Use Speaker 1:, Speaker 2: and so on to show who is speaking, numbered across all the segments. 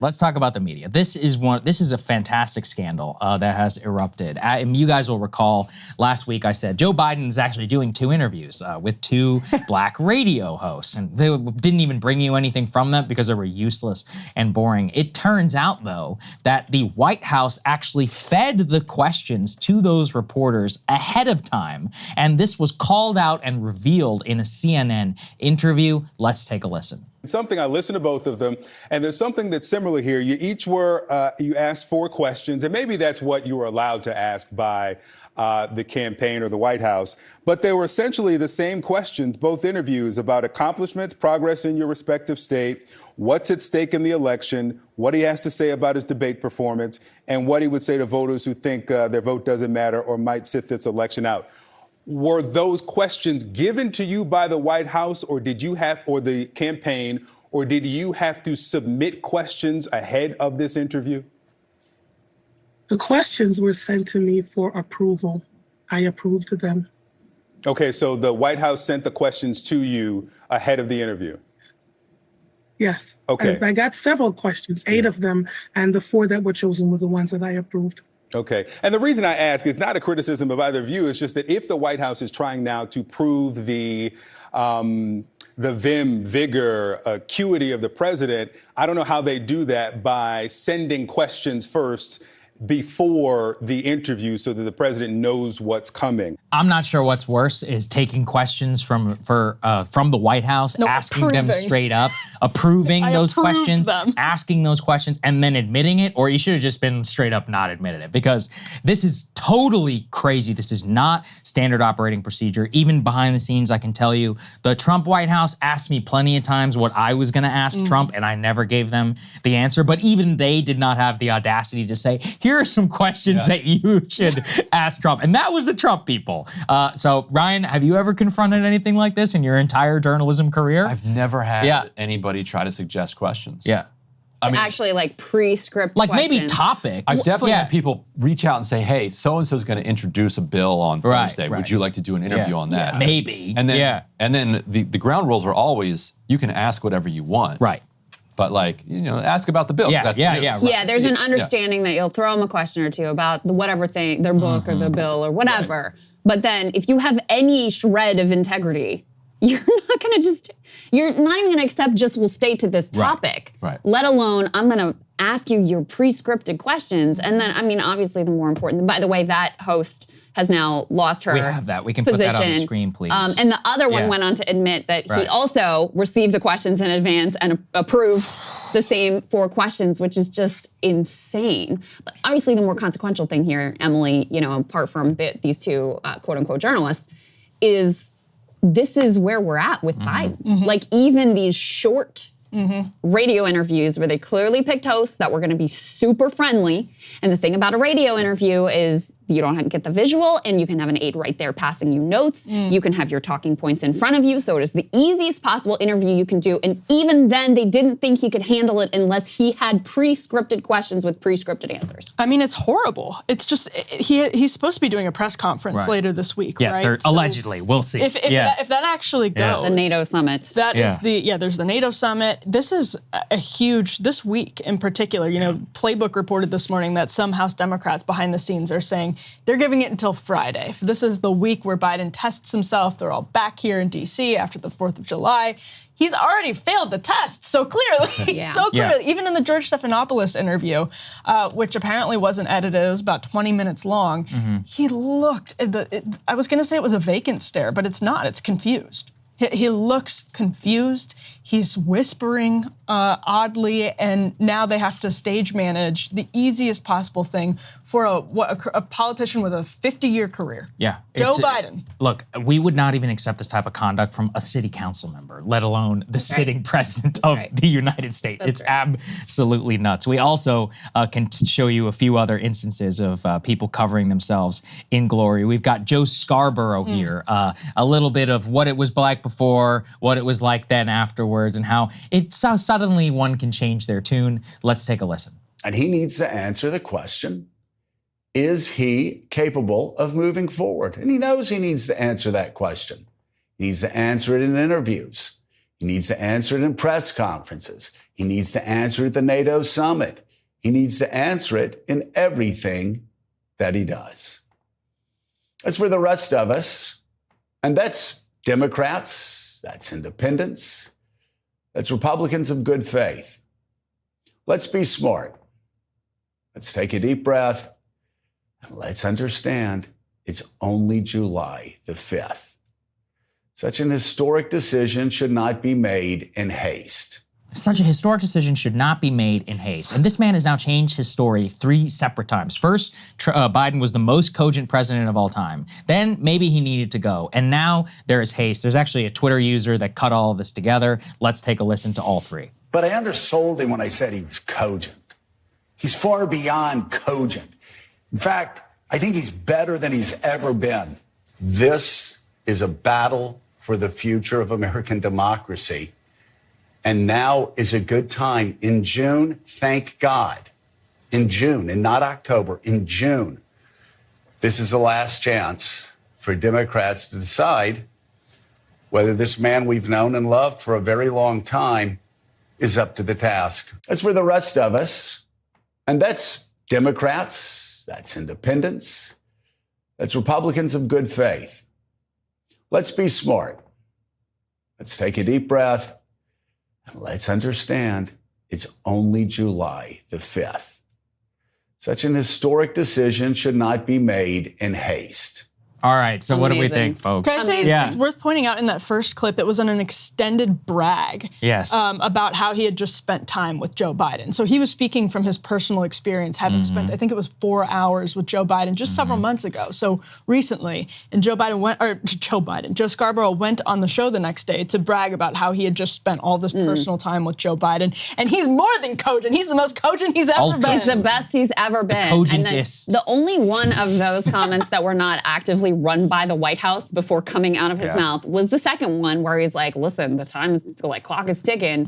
Speaker 1: Let's talk about the media. This is a fantastic scandal that has erupted. And you guys will recall last week I said Joe Biden is actually doing 2 interviews with 2 black radio hosts, and they didn't even bring you anything from them because they were useless and boring. It turns out, though, that the White House actually fed the questions to those reporters ahead of time, and this was called out and revealed in a CNN interview. Let's take a listen.
Speaker 2: Something I listened to both of them, and there's something that's similar here. You each you asked 4 questions, and maybe that's what you were allowed to ask by the campaign or the White House. But they were essentially the same questions, both interviews, about accomplishments, progress in your respective state, what's at stake in the election, what he has to say about his debate performance, and what he would say to voters who think their vote doesn't matter or might sit this election out. Were those questions given to you by the White House, or did you have, or the campaign, or did you have to submit questions ahead of this interview?
Speaker 3: The questions were sent to me for approval. I approved of them.
Speaker 2: Okay, so the White House sent the questions to you ahead of the interview?
Speaker 3: Yes.
Speaker 2: Okay.
Speaker 3: I got several questions, 8 of them, and the 4 that were chosen were the ones that I approved.
Speaker 2: Okay. And the reason I ask is not a criticism of either of you. It's just that if the White House is trying now to prove the vim, vigor, acuity of the president, I don't know how they do that by sending questions first before the interview so that the president knows what's coming.
Speaker 1: I'm not sure what's worse is taking questions from the White House, asking them straight up, approving those questions, asking those questions, and then admitting it, or you should have just been straight up not admitted it, because this is totally crazy. This is not standard operating procedure. Even behind the scenes, I can tell you, the Trump White House asked me plenty of times what I was gonna ask Trump, and I never gave them the answer, but even they did not have the audacity to say, here are some questions that you should ask Trump. And that was the Trump people. So Ryan, have you ever confronted anything like this in your entire journalism career?
Speaker 4: I've never had anybody try to suggest questions.
Speaker 1: Yeah.
Speaker 5: I mean, actually like pre-script
Speaker 1: like
Speaker 5: questions.
Speaker 1: Maybe topics.
Speaker 4: I've definitely had people reach out and say, hey, so-and-so is going to introduce a bill on Thursday. Would you like to do an interview on that?
Speaker 1: Maybe.
Speaker 4: And then the ground rules are always, you can ask whatever you want.
Speaker 1: Right.
Speaker 4: But like, ask about the bill.
Speaker 5: Yeah, there's an understanding that you'll throw them a question or 2 about whatever thing, their book or the bill or whatever. Right. But then if you have any shred of integrity, you're not even gonna accept just we'll stay to this topic.
Speaker 4: Right.
Speaker 5: Let alone I'm gonna ask you your pre-scripted questions. And then, I mean, obviously the more important, by the way, that host has now lost her position.
Speaker 1: We have that. We can put that on the screen, please.
Speaker 5: And the other one went on to admit that he also received the questions in advance and approved the same 4 questions, which is just insane. But obviously the more consequential thing here, Emily, apart from these 2 quote unquote journalists, is this is where we're at with Biden. Like even these short radio interviews where they clearly picked hosts that were gonna be super friendly. And the thing about a radio interview is you don't get the visual, and you can have an aide right there passing you notes. You can have your talking points in front of you. So it is the easiest possible interview you can do. And even then, they didn't think he could handle it unless he had pre-scripted questions with pre-scripted answers.
Speaker 6: I mean, it's horrible. It's just, he's supposed to be doing a press conference later this week, right?
Speaker 1: So allegedly, we'll see.
Speaker 6: If that actually goes.
Speaker 5: The NATO summit.
Speaker 6: That is there's the NATO summit. This is a huge, this week in particular, Playbook reported this morning that some House Democrats behind the scenes are saying they're giving it until Friday. This is the week where Biden tests himself. They're all back here in D.C. after the 4th of July. He's already failed the test so clearly, Even in the George Stephanopoulos interview, which apparently wasn't edited, it was about 20 minutes long, he looked, I was gonna say it was a vacant stare, but it's not, it's confused. He looks confused. He's whispering oddly, and now they have to stage manage the easiest possible thing for a politician with a 50-year career.
Speaker 1: Yeah.
Speaker 6: Joe Biden.
Speaker 1: Look, we would not even accept this type of conduct from a city council member, let alone the sitting president of the United States. It's absolutely nuts. We also can show you a few other instances of people covering themselves in glory. We've got Joe Scarboro here, a little bit of what it was like before, what it was like then afterwards, and how suddenly one can change their tune. Let's take a listen.
Speaker 7: And he needs to answer the question, is he capable of moving forward? And he knows he needs to answer that question. He needs to answer it in interviews. He needs to answer it in press conferences. He needs to answer at the NATO summit. He needs to answer it in everything that he does. As for the rest of us, and that's Democrats, that's independents, that's Republicans of good faith. Let's be smart. Let's take a deep breath, and let's understand it's only July the 5th. Such an historic decision should not be made in haste.
Speaker 1: Such a historic decision should not be made in haste. And this man has now changed his story 3 separate times. First, Biden was the most cogent president of all time. Then maybe he needed to go. And now there is haste. There's actually a Twitter user that cut all of this together. Let's take a listen to all 3.
Speaker 8: But I undersold him when I said he was cogent. He's far beyond cogent. In fact, I think he's better than he's ever been.
Speaker 7: This is a battle for the future of American democracy. And now is a good time. In June, thank God, in June, and not October, in June, this is the last chance for Democrats to decide whether this man we've known and loved for a very long time is up to the task. As for the rest of us, and that's Democrats, that's independents, that's Republicans of good faith. Let's be smart. Let's take a deep breath. And let's understand it's only July the 5th. Such an historic decision should not be made in haste.
Speaker 1: All right, so what do we
Speaker 5: Amazing.
Speaker 1: think, folks?
Speaker 6: Can I say it's worth pointing out in that first clip, it was an extended brag about how he had just spent time with Joe Biden. So he was speaking from his personal experience, having spent, I think it was 4 hours with Joe Biden just several months ago. So recently, and Joe Scarboro went on the show the next day to brag about how he had just spent all this personal time with Joe Biden. And he's more than cogent. He's the most cogent he's ever been.
Speaker 5: He's the best he's ever been.
Speaker 1: Cogentist.
Speaker 5: And the only one of those comments that were not actively run by the White House before coming out of his mouth was the second one where he's like, listen, the time is, clock is ticking.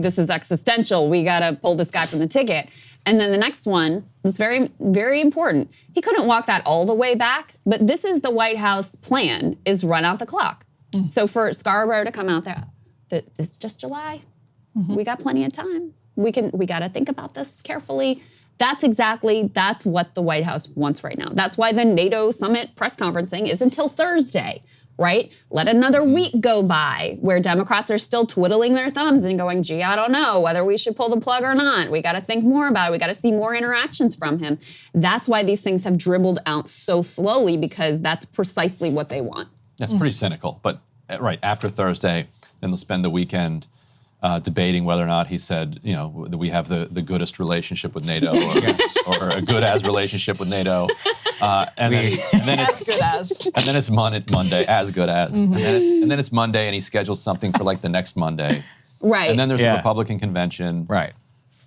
Speaker 5: This is existential. We got to pull this guy from the ticket. And then the next one was very, very important. He couldn't walk that all the way back, but this is the White House plan, is run out the clock. So for Scarborough to come out there, it's just July. We got plenty of time. We got to think about this carefully. That's what the White House wants right now. That's why the NATO summit press conferencing is until Thursday, right? Let another week go by where Democrats are still twiddling their thumbs and going, gee, I don't know whether we should pull the plug or not. We got to think more about it. We got to see more interactions from him. That's why these things have dribbled out so slowly, because that's precisely what they want.
Speaker 4: That's pretty cynical, but right after Thursday, then they'll spend the weekend debating whether or not he said, that we have the goodest relationship with NATO or a good as relationship with NATO. And then it's Monday, as good as. And then it's Monday, and he schedules something for the next Monday.
Speaker 5: Right.
Speaker 4: And then there's a Republican convention.
Speaker 1: Right.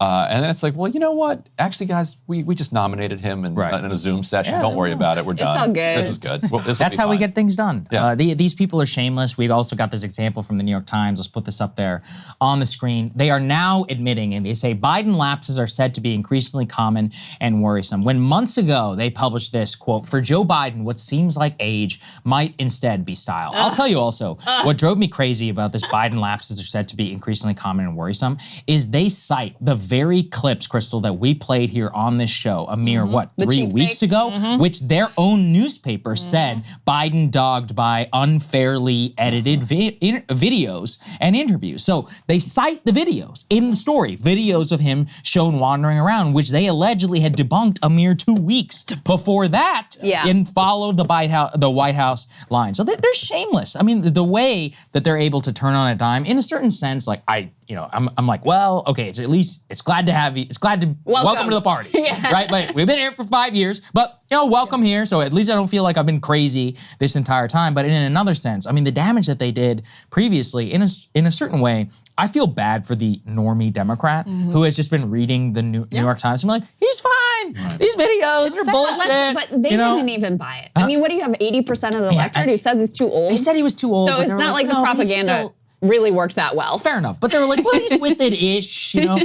Speaker 4: And then it's like, well, you know what? Actually, guys, we just nominated him in a Zoom session. Don't worry about it. We're done.
Speaker 5: It's all good.
Speaker 4: This is good. Well,
Speaker 1: That's how we get things done.
Speaker 4: Yeah.
Speaker 1: These people are shameless. We've also got this example from the New York Times. Let's put this up there on the screen. They are now admitting, and they say, Biden lapses are said to be increasingly common and worrisome. When months ago they published this, quote, for Joe Biden, what seems like age might instead be style. I'll tell you also, what drove me crazy about this Biden lapses are said to be increasingly common and worrisome is they cite the very clips, Krystal, that we played here on this show a mere, 3 weeks ago, which their own newspaper said Biden dogged by unfairly edited videos and interviews. So they cite the videos in the story, videos of him shown wandering around, which they allegedly had debunked a mere 2 weeks before that and followed the White House line. So they're shameless. I mean, the way that they're able to turn on a dime, in a certain sense, I'm like, well, okay, it's glad to have you. It's glad to welcome to the party, right? Like, we've been here for 5 years, but welcome here. So at least I don't feel like I've been crazy this entire time. But in another sense, I mean, the damage that they did previously, in a certain way, I feel bad for the normie Democrat who has just been reading the New York Times and like, he's fine. Right. These videos are bullshit.
Speaker 5: But they didn't even buy it. I mean, what do you have, 80% of the electorate who says he's too old?
Speaker 1: He said he was too old.
Speaker 5: So it's not like the propaganda. really worked that well.
Speaker 1: Fair enough. But they were like, well, he's with it-ish, you know?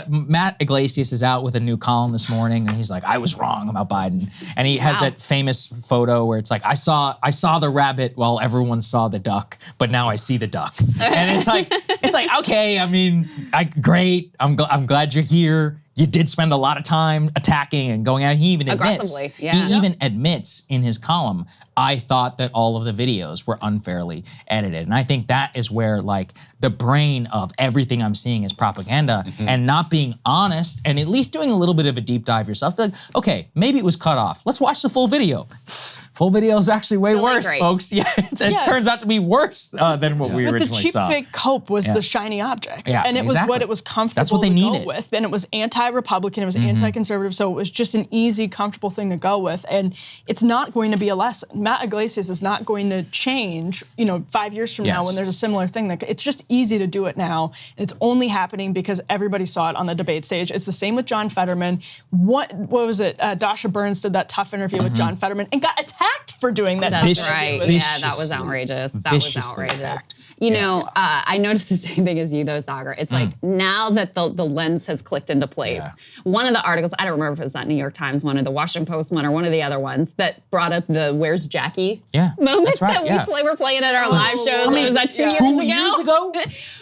Speaker 1: Matt Iglesias is out with a new column this morning, and he's like, I was wrong about Biden. And he has that famous photo where it's like, I saw the rabbit while everyone saw the duck, but now I see the duck. And it's like, okay, I mean, great. I'm glad you're here. You did spend a lot of time attacking and going out. He even admits, even admits in his column, I thought that all of the videos were unfairly edited. And I think that is where like the brain of everything I'm seeing is propaganda and not being honest and at least doing a little bit of a deep dive yourself. Like, okay, maybe it was cut off. Let's watch the full video. Full video is actually way worse, folks. Yeah, it turns out to be worse than what we originally saw.
Speaker 6: But the cheap fake hope was the shiny object. Yeah,
Speaker 1: and
Speaker 6: it was what it was comfortable
Speaker 1: That's what they needed.
Speaker 6: Go with. And it was anti-Republican, it was anti-conservative, so it was just an easy, comfortable thing to go with. And it's not going to be a lesson. Matt Iglesias is not going to change, 5 years from now when there's a similar thing. It's just easy to do it now. And it's only happening because everybody saw it on the debate stage. It's the same with John Fetterman. What was it? Dasha Burns did that tough interview with John Fetterman and got attacked for doing that.
Speaker 5: That's right. Yeah, that was outrageous. That was outrageous. Attacked. I noticed the same thing as you, though, Saagar. It's like now that the lens has clicked into place. One of the articles, I don't remember if it was that New York Times one or the Washington Post one or one of the other ones that brought up the "Where's Jackie" moment that we were playing at our live shows. Was that 2 years ago?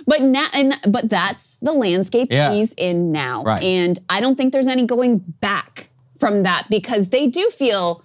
Speaker 5: But that's the landscape he's in now, and I don't think there's any going back from that because they do feel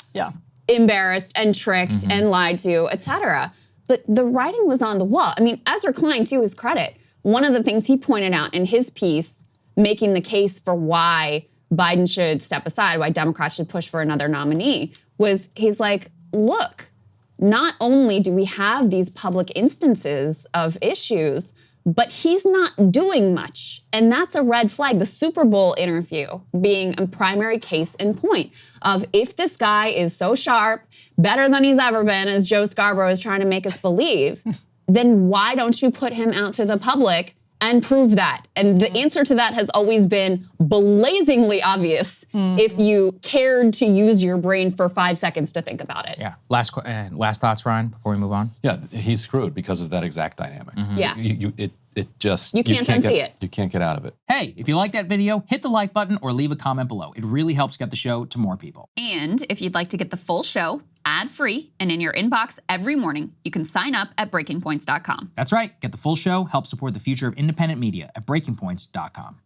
Speaker 5: embarrassed and tricked and lied to, et cetera. But the writing was on the wall. I mean, Ezra Klein, to his credit, one of the things he pointed out in his piece, making the case for why Biden should step aside, why Democrats should push for another nominee, was he's like, look, not only do we have these public instances of issues, but he's not doing much. And that's a red flag. The Super Bowl interview being a primary case in point of if this guy is so sharp, better than he's ever been, as Joe Scarborough is trying to make us believe, then why don't you put him out to the public and prove that? And the answer to that has always been blazingly obvious if you cared to use your brain for 5 seconds to think about it.
Speaker 1: Yeah. Last thoughts, Ryan, before we move on?
Speaker 4: Yeah, he's screwed because of that exact dynamic.
Speaker 5: Yeah.
Speaker 4: You
Speaker 5: can't unsee it.
Speaker 4: You can't get out of it.
Speaker 1: Hey, if you like that video, hit the like button or leave a comment below. It really helps get the show to more people.
Speaker 9: And if you'd like to get the full show ad-free and in your inbox every morning, you can sign up at breakingpoints.com.
Speaker 1: That's right. Get the full show, help support the future of independent media at breakingpoints.com.